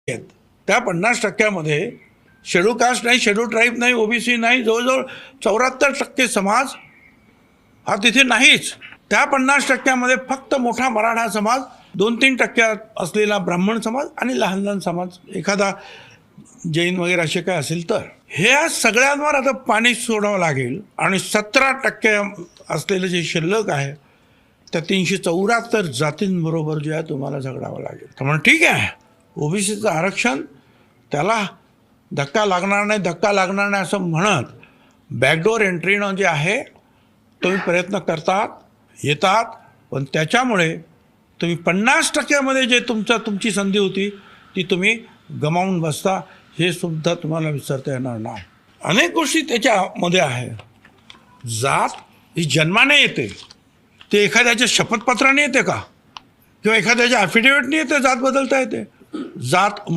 आहेत त्या 50% schedule caste नाही, शेड्यूल ट्राईब नाही, ओबीसी नाही, जवळजवळ 74% समाज हा तिथे नाहीच. त्या 50% फक्त मोठा मराठा समाज, 2-3% असलेला ब्राह्मण समाज आणि लहान लहान समाज, एखादा जैन वगैरे असे काय असेल तर ह्या सगळ्यांवर आता पाणी सोडावं लागेल. आणि 17% असलेलं जे शिल्लक आहे त्या 374 जातींबरोबर जे आहे तुम्हाला झगडावं लागेल. त्यामुळे ठीक आहे, ओबीसीचं आरक्षण त्याला धक्का लागणार नाही असं म्हणत बॅकडोर एंट्रीनं जे आहे तुम्ही प्रयत्न करतात, येतात, पण त्याच्यामुळे तुम्ही 50% जे तुमची संधी होती ती तुम्ही गमावून बसता, हे सुद्धा तुम्हाला विसरता येणार नाही. अनेक गोष्टी त्याच्यामध्ये आहे. जात ही जन्माने येते, ते एखाद्याच्या शपथपत्राने येते का, किंवा एखाद्याच्या ॲफिडेविटने येते जात बदलता येते? जात